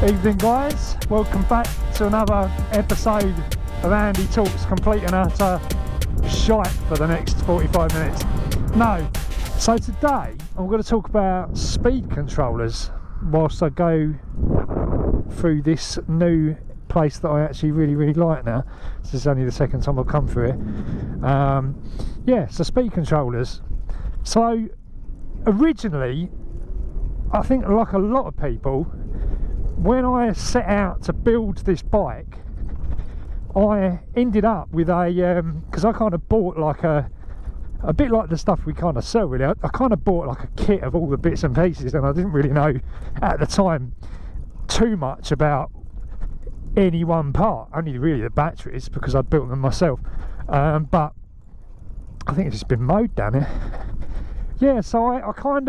Evening guys, welcome back to another episode of Andy Talks Complete and Utter Shite for the next 45 minutes. No, so today I'm going to talk about speed controllers whilst I go through this new place that I actually really like now. This is only the second time I've come through it. Yeah, so speed controllers. So originally, I think like a lot of people, when I set out to build this bike, I ended up with a because I kind of bought like a bit like the stuff we kind of sell really. I kind of bought like a kit of all the bits and pieces, and I didn't really know at the time too much about any one part, only really the batteries, because I'd built them myself. But I think it's just been mowed down here. Yeah, so I kind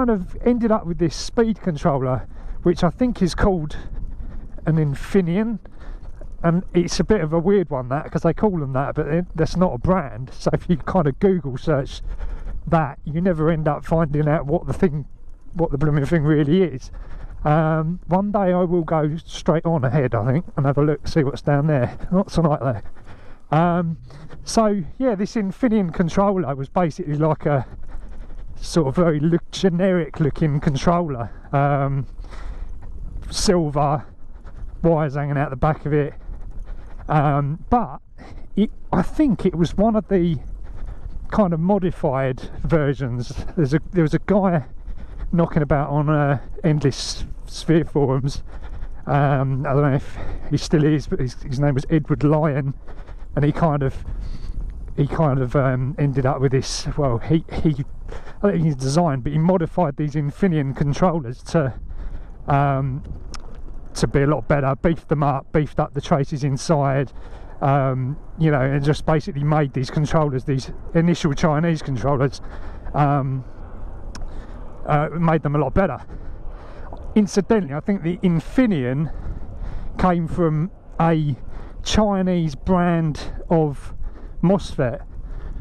of ended up with this speed controller, which I think is called an Infineon, and it's a bit of a weird one, that, because they call them that, but that's not a brand. So if you kind of Google search that, you never end up finding out what the blooming thing really is. One day I will go straight on ahead, I think, and have a look, see what's down there. Not tonight though. So yeah, this Infineon controller was basically like a sort of very generic looking controller, silver, wires hanging out the back of it, but I think it was one of the kind of modified versions. There was a guy knocking about on endless sphere forums. I don't know if he still is, but his name was Edward Lyon, and he kind of ended up with this. Well, I don't think he's designed, but he modified these Infineon controllers to be a lot better, beefed them up, beefed up the traces inside, you know, and just basically made these controllers, these initial Chinese controllers, made them a lot better. Incidentally, I think the Infineon came from a Chinese brand of MOSFET.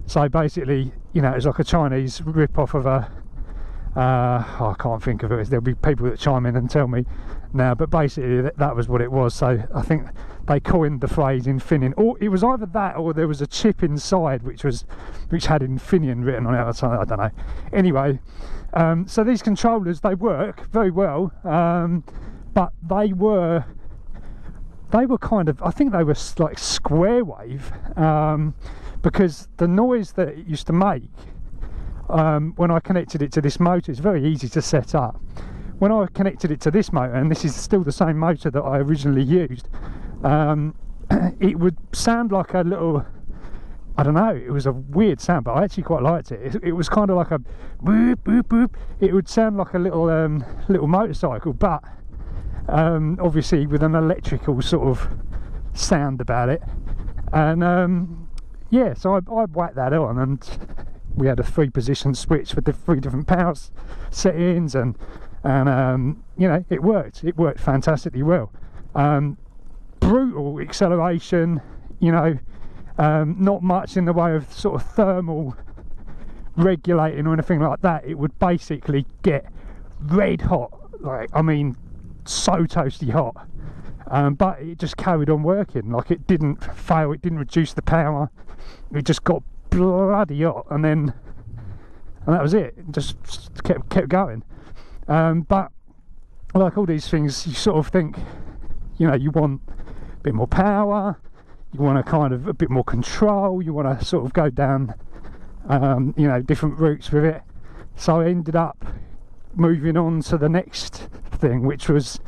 So basically, you know, it's like a Chinese rip-off of a I can't think of it. There'll be people that chime in and tell me now, but basically that was what it was. So I think they coined the phrase Infineon, or it was either that or there was a chip inside which had Infineon written on it or something, I don't know. Anyway, so these controllers, they work very well, but they were kind of, I think they were like square wave, because the noise that it used to make when I connected it to this motor, it's very easy to set up. When I connected it to this motor, and this is still the same motor that I originally used, it would sound like a little, I don't know, it was a weird sound, but I actually quite liked it. It was kind of like a boop boop boop. It would sound like a little motorcycle, but obviously with an electrical sort of sound about it. And yeah, so I whacked that on, and we had a 3-position switch with the 3 different power settings, and you know, it worked fantastically well. Brutal acceleration, you know, not much in the way of sort of thermal regulating or anything like that. It would basically get red hot, like, I mean, so toasty hot, but it just carried on working. Like, it didn't fail, it didn't reduce the power, it just got bloody hot, and that was it. It just kept going. But like all these things, you sort of think, you know, you want a bit more power, you want a kind of a bit more control, you want to sort of go down you know, different routes with it. So I ended up moving on to the next thing, which was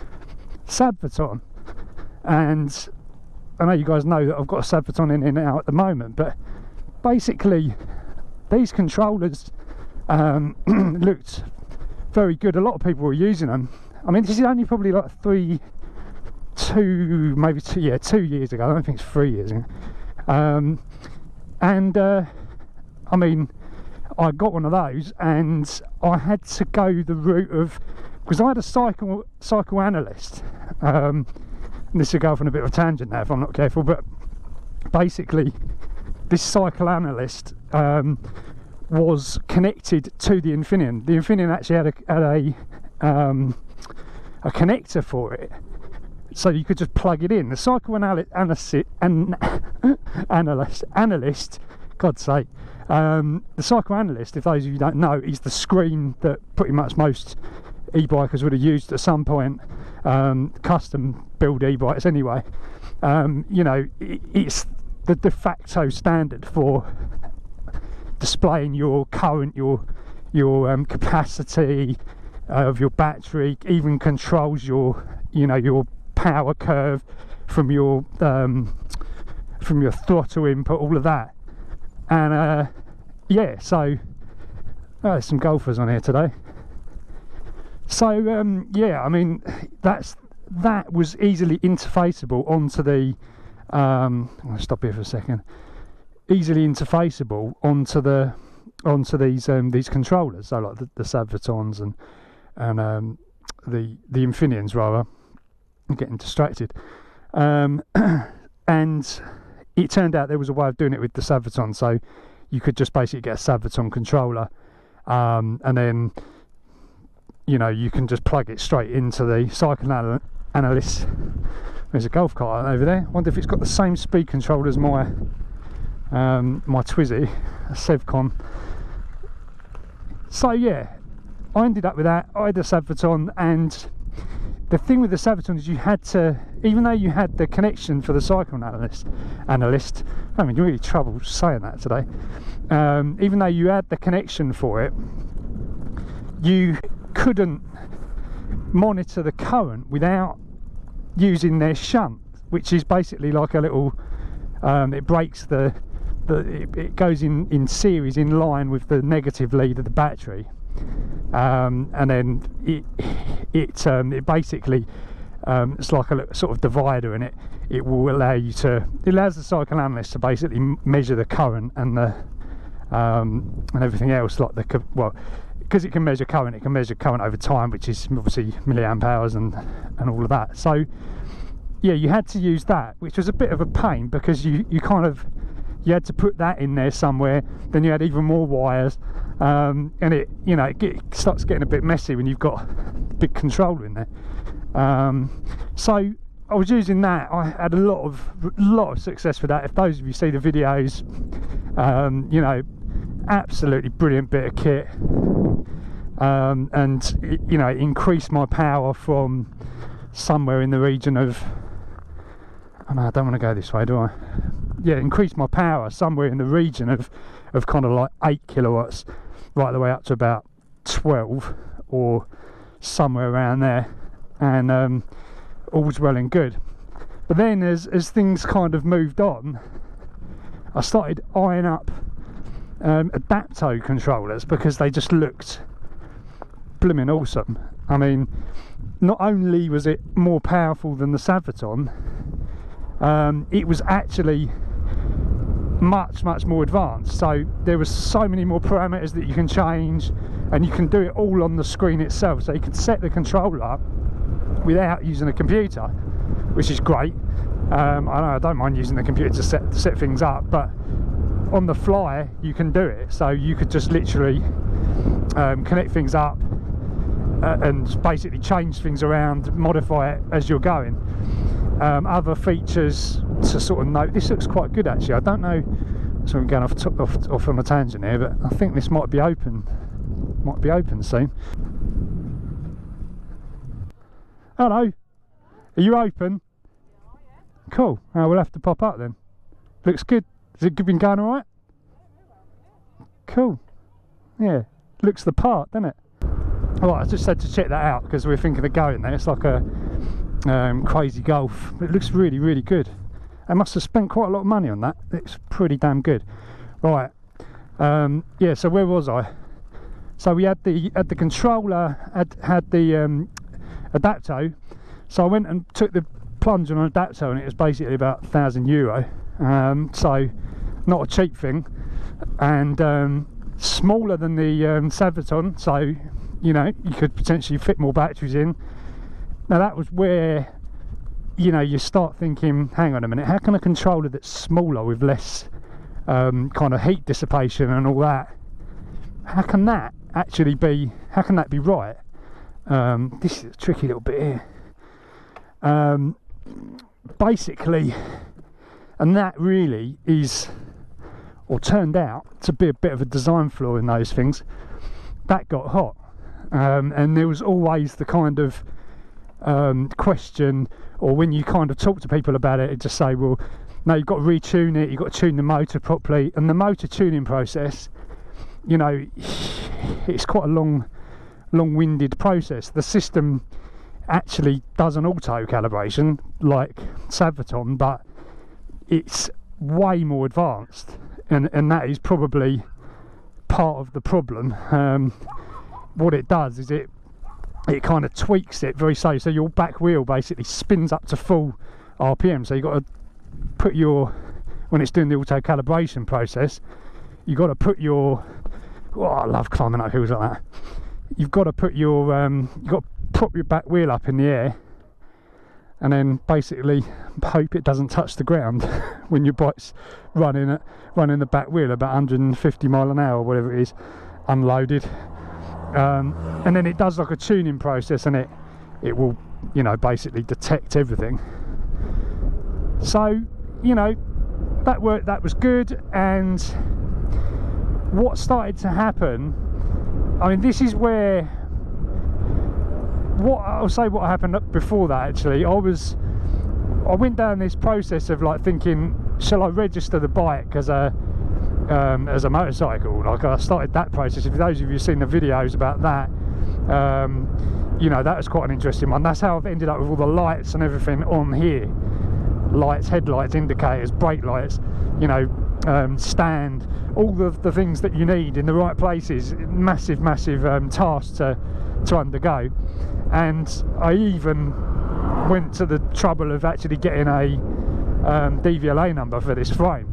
Sabvaton. And I know you guys know that I've got a Sabvaton in now at the moment, but basically these controllers looked very good. A lot of people were using them. I mean, this is only probably like 2 years ago. I don't think it's 3 years ago. I mean, I got one of those, and I had to go the route of, because I had a psychoanalyst. This will go off on a bit of a tangent now if I'm not careful, but basically this psychoanalyst was connected to the Infineon. The Infineon actually had a a connector for it, so you could just plug it in. The psychoanalyst, God's sake, the psychoanalyst, if those of you don't know, is the screen that pretty much most e-bikers would have used at some point, custom build e-bikes anyway. You know, it's the de facto standard for displaying your current, your capacity of your battery, even controls your, you know, your power curve from your throttle input, all of that. And yeah, so there's some golfers on here today. So yeah, I mean, that was easily interfaceable onto the I'm going to stop here for a second. Easily interfaceable onto these controllers, so like the Savvatons and the Infineons rather. I'm getting distracted. And it turned out there was a way of doing it with the Savvaton, so you could just basically get a Savvaton controller, and then, you know, you can just plug it straight into the psychoanalyst. There's a golf cart over there. Wonder if it's got the same speed control as my my Twizy, a Sevcon. So yeah, I ended up with that. I had a Savvaton, and the thing with the Savvaton is you had to, even though you had the connection for the psychoanalyst, I'm having really trouble saying that today. Even though you had the connection for it, you couldn't monitor the current without using their shunt, which is basically like a little, it breaks it goes in series in line with the negative lead of the battery, and then it basically it's like a little sort of divider, and it will allow you to, it allows the psychoanalyst to basically measure the current and the and everything else, like the, well, because it can measure current, it can measure current over time, which is obviously milliamp hours and all of that. So yeah, you had to use that, which was a bit of a pain, because you had to put that in there somewhere. Then you had even more wires, and it, you know, it starts getting a bit messy when you've got a big controller in there. So I was using that. I had a lot of success with that. If those of you see the videos, you know, absolutely brilliant bit of kit, and it, you know, it increased my power from somewhere in the region of, oh no, I don't want to go this way, do I? Yeah, increased my power somewhere in the region of kind of like 8 kilowatts right the way up to about 12 or somewhere around there, and all was well and good. But then as things kind of moved on, I started eyeing up Adapto controllers, because they just looked blooming awesome. I mean, not only was it more powerful than the Savvaton, it was actually much more advanced. So there was so many more parameters that you can change, and you can do it all on the screen itself. So you can set the controller up without using a computer, which is great. I know I don't mind using the computer to set things up, but on the fly you can do it. So you could just literally connect things up and basically change things around, modify it as you're going. Other features to sort of note, this looks quite good actually. I don't know, so I'm going off on a tangent here, but I think this might be open soon. Hello, are you open? Yeah. Cool. We'll have to pop up then. Looks good. Has it been going all right? Cool. Yeah, looks the part, doesn't it? All right, I just had to check that out because we're thinking of going there. It's like a crazy golf. It looks really good. I must have spent quite a lot of money on that. It's pretty damn good. Right. Yeah. So where was I? So we had the controller had the Adapto. So I went and took the plunge on an Adapto, and it was basically about €1,000. So not a cheap thing, and smaller than the Savvaton. So you know, you could potentially fit more batteries in. Now that was where, you know, you start thinking, hang on a minute, how can a controller that's smaller with less kind of heat dissipation and all that, how can that be right? This is a tricky little bit here. Basically, and that really is, or turned out to be, a bit of a design flaw in those things. That got hot, and there was always the kind of question, or when you kind of talk to people about it, just say, well, no, you've got to retune it, you've got to tune the motor properly. And the motor tuning process, you know, it's quite a long-winded process. The system actually does an auto calibration like Saviton, but it's way more advanced, and that is probably part of the problem. What it does is it kind of tweaks it very slowly, so your back wheel basically spins up to full RPM. So you've got to put your, when it's doing the auto calibration process, you've got to put your, oh, I love climbing up hills like that. You've got to put your you've got to prop your back wheel up in the air, and then basically hope it doesn't touch the ground when your bike's running the back wheel about 150 mile an hour, whatever it is, unloaded. And then it does like a tuning process, and it will, you know, basically detect everything. So, you know, that worked, that was good. And what started to happen, I mean, this is where, what happened before that actually. I went down this process of like thinking, shall I register the bike as a motorcycle? Like, I started that process. If those of you who've seen the videos about that, you know, that was quite an interesting one. That's how I've ended up with all the lights and everything on here. Lights, headlights, indicators, brake lights, you know, stand, all the things that you need in the right places. Massive task to undergo. And I even went to the trouble of actually getting a DVLA number for this frame.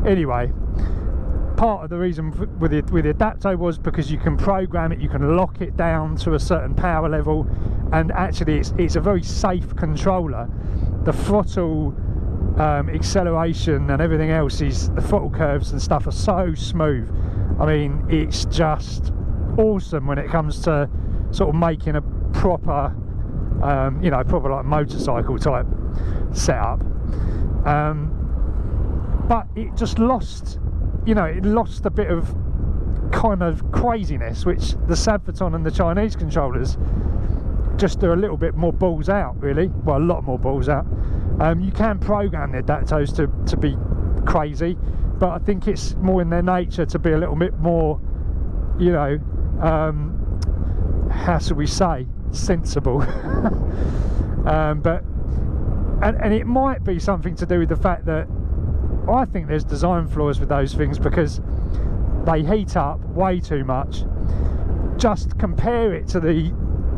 Anyway, part of the reason with the Adapto was because you can program it, you can lock it down to a certain power level, and actually it's a very safe controller. The throttle acceleration and everything else, the throttle curves and stuff are so smooth. I mean, it's just awesome when it comes to sort of making a proper you know, proper like motorcycle type setup. But it just lost, you know, it lost a bit of kind of craziness, which the Saviton and the Chinese controllers just are a little bit more balls out, really. Well, a lot more balls out. You can program the Adaptos to be crazy, but I think it's more in their nature to be a little bit more, you know, how should we say, sensible. But and it might be something to do with the fact that I think there's design flaws with those things, because they heat up way too much. Just compare it to the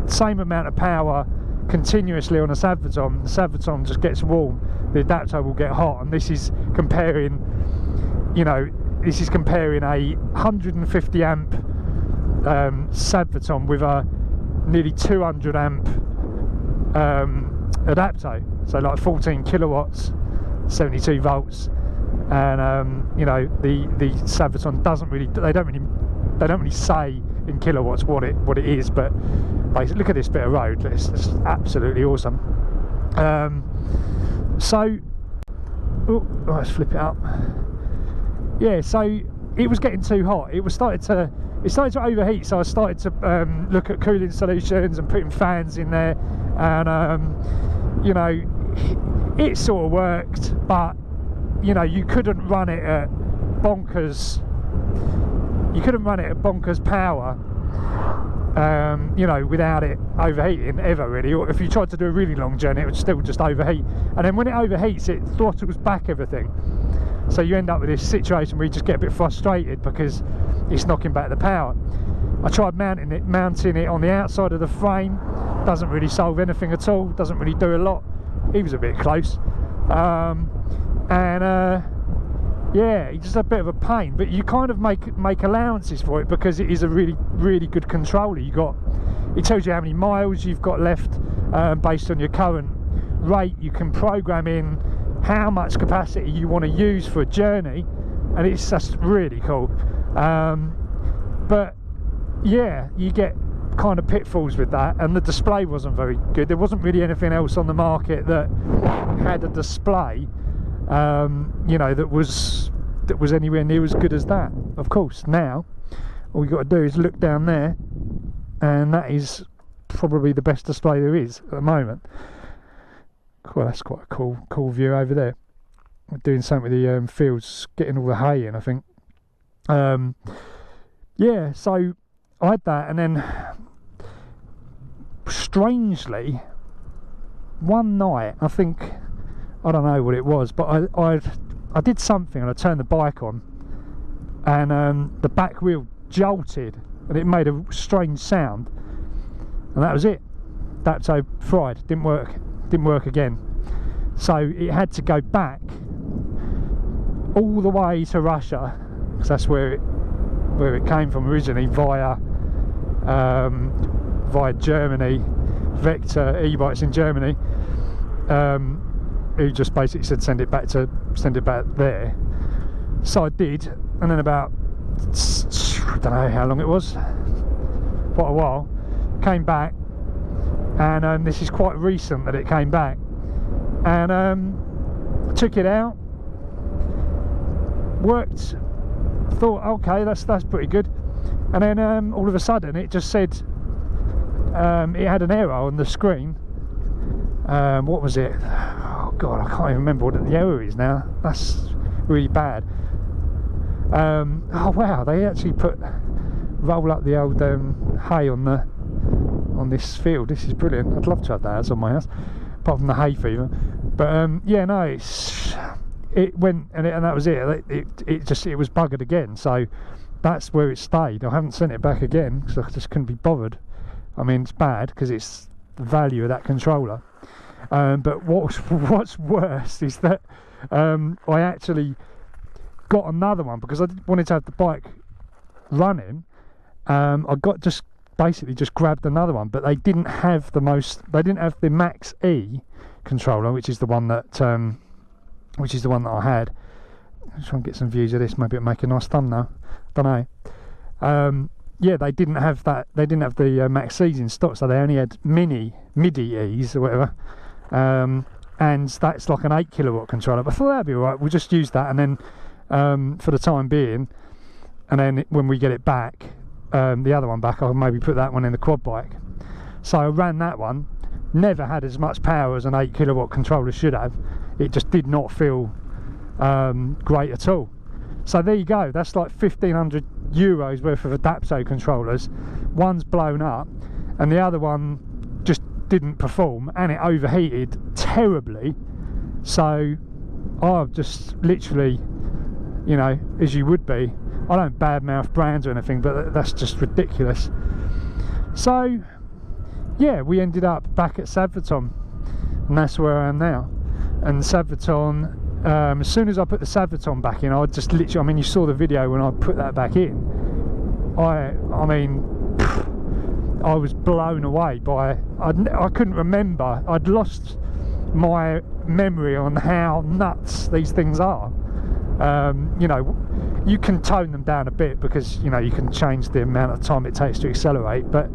same amount of power continuously on a Saviton. The Saviton just gets warm, the Adapto will get hot, and this is comparing, you know, this is comparing a 150 amp Saviton with a nearly 200 amp Adapto, so like 14 kilowatts, 72 volts. And you know, the Saviton doesn't really, they don't really say in kilowatts what it is, but basically, look at this bit of road, it's absolutely awesome. So let's flip it up. Yeah, so it was getting too hot. It started to overheat, so I started to look at cooling solutions and putting fans in there, and you know, it sort of worked, but you know, you couldn't run it at bonkers. You couldn't run it at bonkers power, you know, without it overheating ever, really. Or if you tried to do a really long journey, it would still just overheat. And then when it overheats, it throttles back everything. So you end up with this situation where you just get a bit frustrated because it's knocking back the power. I tried mounting it on the outside of the frame. Doesn't really solve anything at all. Doesn't really do a lot. He was a bit close. Yeah, it's just a bit of a pain, but you kind of make allowances for it because it is a really good controller. It tells you how many miles you've got left based on your current rate. You can program in how much capacity you want to use for a journey, and it's just really cool. But yeah, you get kind of pitfalls with that, and the display wasn't very good. There wasn't really anything else on the market that had a display, you know, that was anywhere near as good as that. Of course, now all you got to do is look down there, and that is probably the best display there is at the moment. Well, that's quite a cool view over there. We're doing something with the fields, getting all the hay in, I think. Yeah, so I had that, and then strangely one night, I don't know what it was, but I did something, and I turned the bike on, and the back wheel jolted, and it made a strange sound, and that was it. Dapto fried, didn't work again. So it had to go back all the way to Russia, because that's where it came from originally, via Germany, Vector e-bikes in Germany, who just basically said send it back there. So I did, and then about, I don't know how long it was, quite a while, came back, and this is quite recent that it came back, and took it out, worked, thought okay, that's pretty good, and then all of a sudden it just said it had an error on the screen. What was it? Oh god, I can't even remember what the error is now. That's really bad. Oh wow, they actually roll up the old hay on this field. This is brilliant. I'd love to have that on my house, apart from the hay fever. But yeah, no, it went, and that was it. It was buggered again. So that's where it stayed. I haven't sent it back again because I just couldn't be bothered. I mean, it's bad because it's the value of that controller. But what's worse is that I actually got another one because I wanted to have the bike running. I basically just grabbed another one, but they didn't have the Max E controller, which is the one that I had. I'm trying to get some views of this. Maybe it'll make a nice thumbnail. Don't know. Yeah, they didn't have that. They didn't have the Max E's in stock, so they only had MIDI E's or whatever. And that's like an 8 kilowatt controller. But I thought that'd be alright. We'll just use that, and then for the time being, and then when we get it back, the other one back, I'll maybe put that one in the quad bike. So I ran that one. Never had as much power as an 8 kilowatt controller should have. It just did not feel great at all. So there you go, that's like €1,500 worth of Adapto controllers. One's blown up and the other one just didn't perform, and it overheated terribly. So I've just literally, you know, as you would be, I don't badmouth brands or anything, but that's just ridiculous. So yeah, we ended up back at Sadverton, and that's where I am now. And Sadverton, as soon as I put the Sadverton back in, I just literally, I mean, you saw the video when I put that back in. I mean, I was blown away by, I couldn't remember, I'd lost my memory on how nuts these things are. You know, you can tone them down a bit because, you know, you can change the amount of time it takes to accelerate, but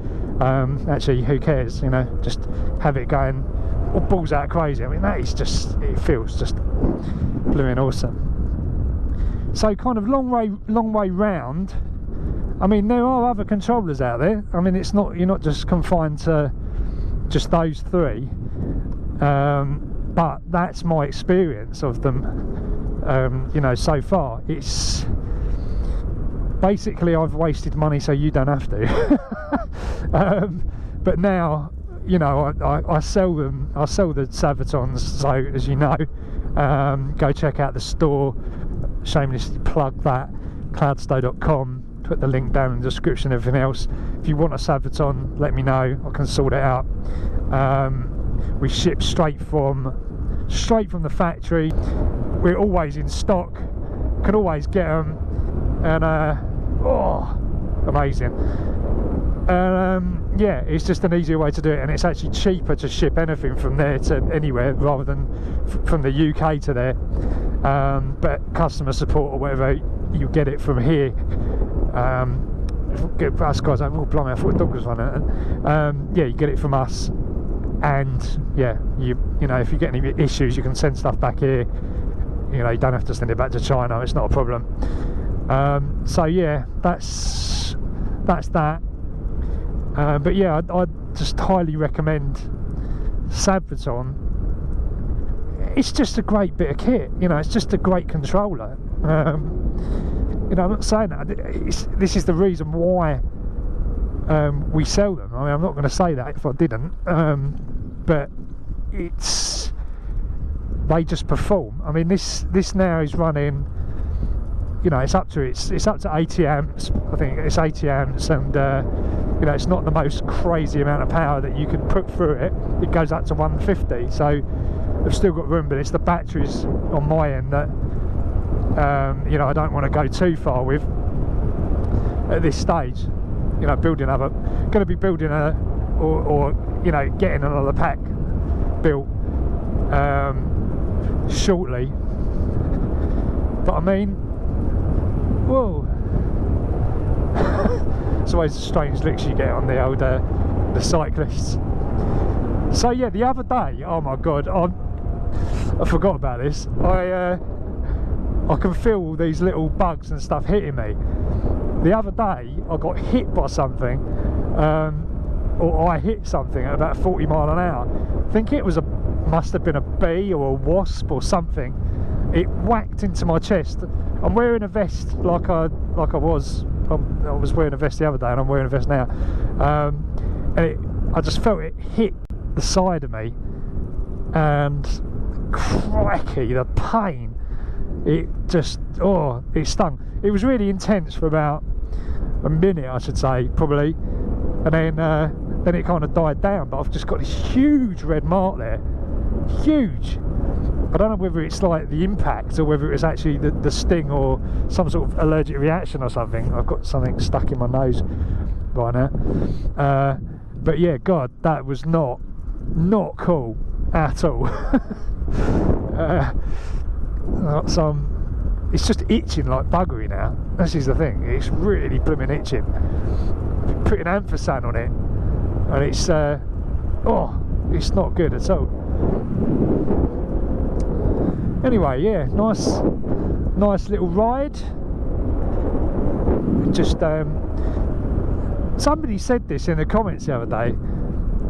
actually who cares, you know, just have it going balls out crazy. I mean, that is just, it feels just blooming awesome. So kind of long way round. I mean, there are other controllers out there. I mean, it's not, you're not just confined to just those three, but that's my experience of them. You know, so far it's basically I've wasted money so you don't have to. But now, you know, I sell them. I sell the Sadvertons, so as you know, go check out the store. Shamelessly plug that, cloudstow.com. Put the link down in the description, everything else. If you want a Sadverton, let me know, I can sort it out. We ship straight from the factory. We're always in stock, can always get them, and oh, amazing. Yeah, it's just an easier way to do it, and it's actually cheaper to ship anything from there to anywhere rather than from the UK to there. But customer support or whatever, you get it from here us guys like, oh blimey, I thought a dog was running. Yeah, you get it from us, and yeah, you know, if you get any issues, you can send stuff back here. You know, you don't have to send it back to China. It's not a problem. So yeah, that's that. But yeah, I just highly recommend Sabvaton. It's just a great bit of kit. You know, it's just a great controller. You know, I'm not saying that. This is the reason why we sell them. I mean, I'm not going to say that if I didn't. But they just perform. I mean, this now is running. You know, it's up to 80 amps. I think it's 80 amps, and you know, it's not the most crazy amount of power that you can put through it. It goes up to 150. So I've still got room, but it's the batteries on my end that you know, I don't want to go too far with at this stage. You know, going to be building or you know, getting another pack built shortly. But I mean, whoa. It's always strange looks you get on the old the cyclists. So yeah, the other day, oh my god, I forgot about this. I can feel all these little bugs and stuff hitting me. The other day I got hit by something, or I hit something at about 40 miles an hour. I think it was must have been a bee or a wasp or something. It whacked into my chest. I'm wearing a vest like I was wearing a vest the other day, and I'm wearing a vest now. And I just felt it hit the side of me, and crikey, the pain! It just, oh, it stung. It was really intense for about a minute, I should say, probably, and then it kind of died down. But I've just got this huge red mark there, huge. I don't know whether it's like the impact or whether it's actually the sting or some sort of allergic reaction or something. I've got something stuck in my nose right now. But yeah, God, that was not cool at all. So it's just itching like buggery now. This is the thing. It's really blooming itching. Putting Amphosan on it, and it's it's not good at all. Anyway, yeah, nice little ride. Just somebody said this in the comments the other day.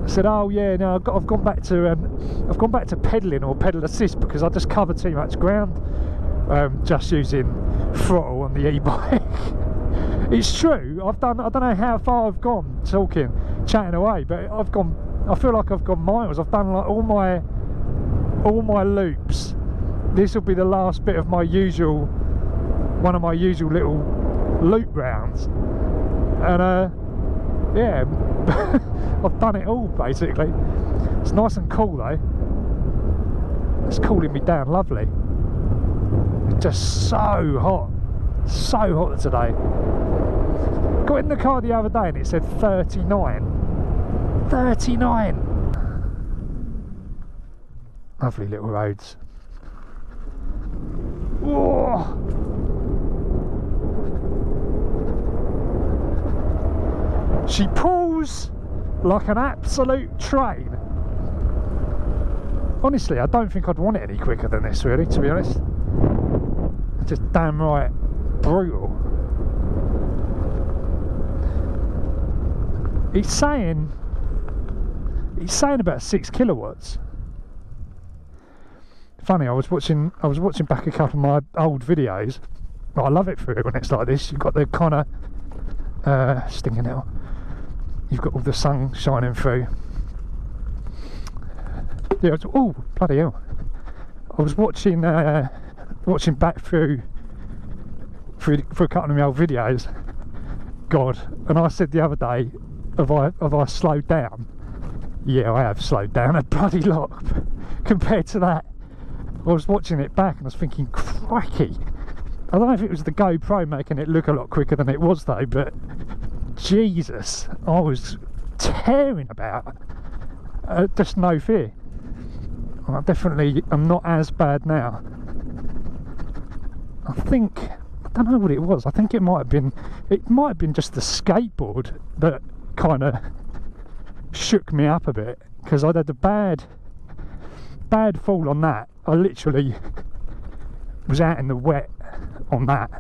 Said, oh yeah, no, I've gone back to pedalling or pedal assist because I just cover too much ground just using throttle on the e-bike. It's true. I don't know how far I've gone chatting away, but I feel like I've gone miles. I've done like all my loops. This will be the last bit of one of my usual little loop rounds, and yeah, I've done it all basically. It's nice and cool though. It's cooling me down lovely. It's just so hot today. Got in the car the other day and it said 39. Lovely little roads. Whoa. She pulls like an absolute train. Honestly, I don't think I'd want it any quicker than this, really, to be honest. It's just damn right brutal. It's saying about 6 kilowatts. Funny, I was watching back a couple of my old videos. I love it for it when it's like this. You've got the kind of stinging out. You've got all the sun shining through. Yeah, oh bloody hell! I was watching back through a couple of my old videos. God, and I said the other day, have I slowed down? Yeah, I have slowed down a bloody lot compared to that. I was watching it back and I was thinking, crikey! I don't know if it was the GoPro making it look a lot quicker than it was though, but Jesus, I was tearing about. Just no fear. I'm not as bad now. I think don't know what it was. I think it might have been just the skateboard that kind of shook me up a bit, because I'd had a bad fall on that. I literally was out in the wet on that.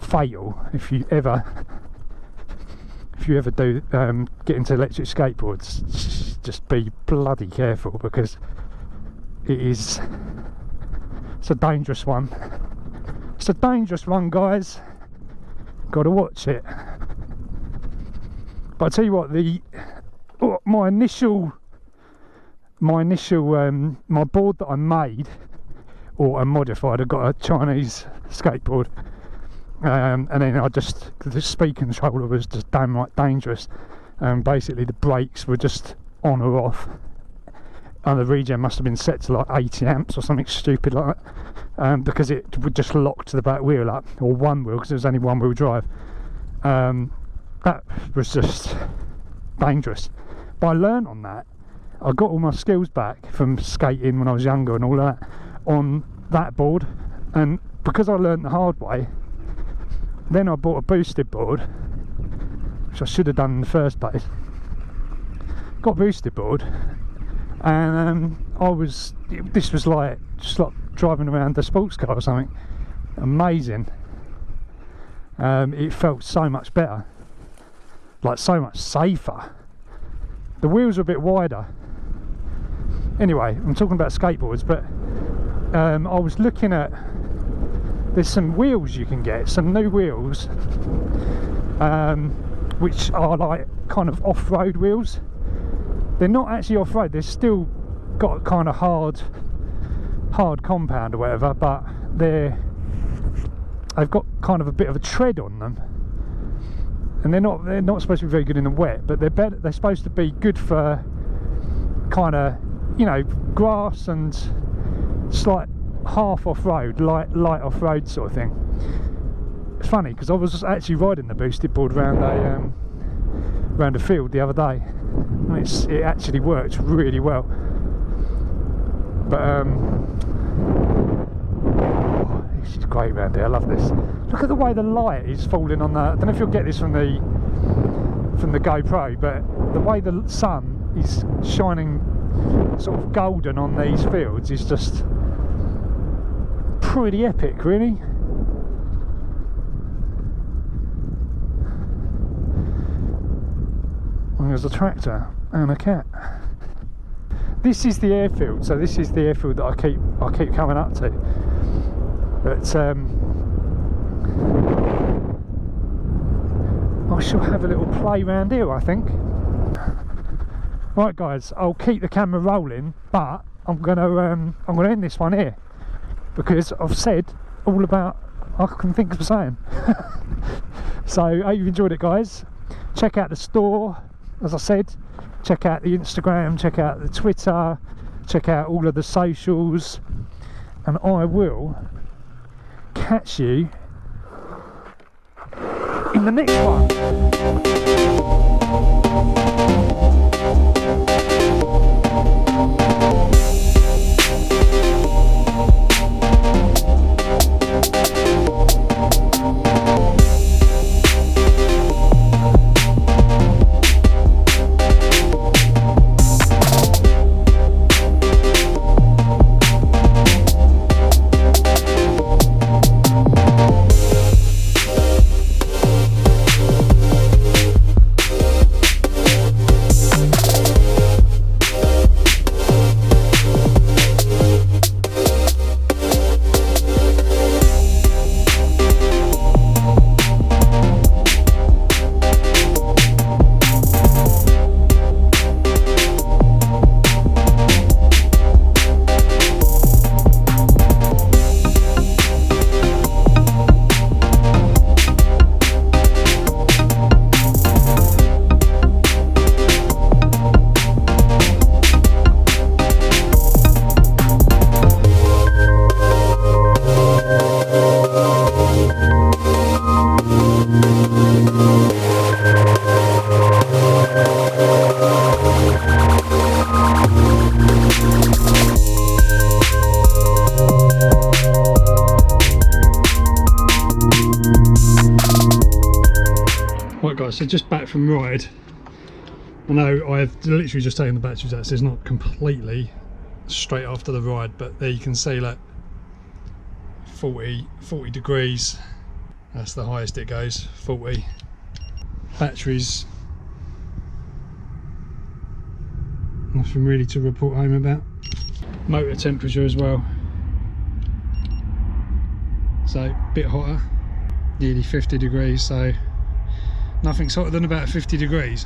Fatal if you ever do get into electric skateboards. Just be bloody careful, because it's a dangerous one. It's a dangerous one, guys. Gotta watch it. But I tell you what, my board that I made or I modified, I got a Chinese skateboard, and then the speed controller was just downright dangerous. Basically the brakes were just on or off, and the regen must have been set to like 80 amps or something stupid like that, because it would just lock to the back wheel up, or one wheel, because it was only one wheel drive. That was just dangerous. But I learned on that. I got all my skills back from skating when I was younger and all that on that board, and because I learned the hard way, then I bought a boosted board, which I should have done in the first place. Got a boosted board, and this was like just like driving around a sports car or something. Amazing. It felt so much better, like so much safer. The wheels are a bit wider. Anyway, I'm talking about skateboards, but I was looking at, there's some wheels you can get, some new wheels, which are like kind of off-road wheels. They're not actually off-road, they've still got kind of hard compound or whatever, but they've got kind of a bit of a tread on them, and they're not supposed to be very good in the wet, but they're supposed to be good for kind of, you know, grass and slight half off-road, light off-road sort of thing. It's funny because I was actually riding the boosted board around a field the other day, and it actually worked really well. But this is great around here. I love this. Look at the way the light is falling on the, I don't know if you'll get this from the GoPro, but the way the sun is shining sort of golden on these fields is just pretty epic, really. And there's a tractor and a cat. This is the airfield, so this is the airfield that I keep coming up to. But I shall have a little play round here, I think. Right, guys, I'll keep the camera rolling, but I'm gonna end this one here, because I've said all about I can think of saying. So I hope you've enjoyed it, guys. Check out the store, as I said. Check out the Instagram, check out the Twitter, check out all of the socials, and I will catch you in the next one. Right guys, so just back from ride. I know I've literally just taken the batteries out, so it's not completely straight after the ride, but there you can see like 40 degrees, that's the highest it goes, 40. Batteries, nothing really to report home about. Motor temperature as well, so a bit hotter, nearly 50 degrees, so nothing's hotter than about 50 degrees.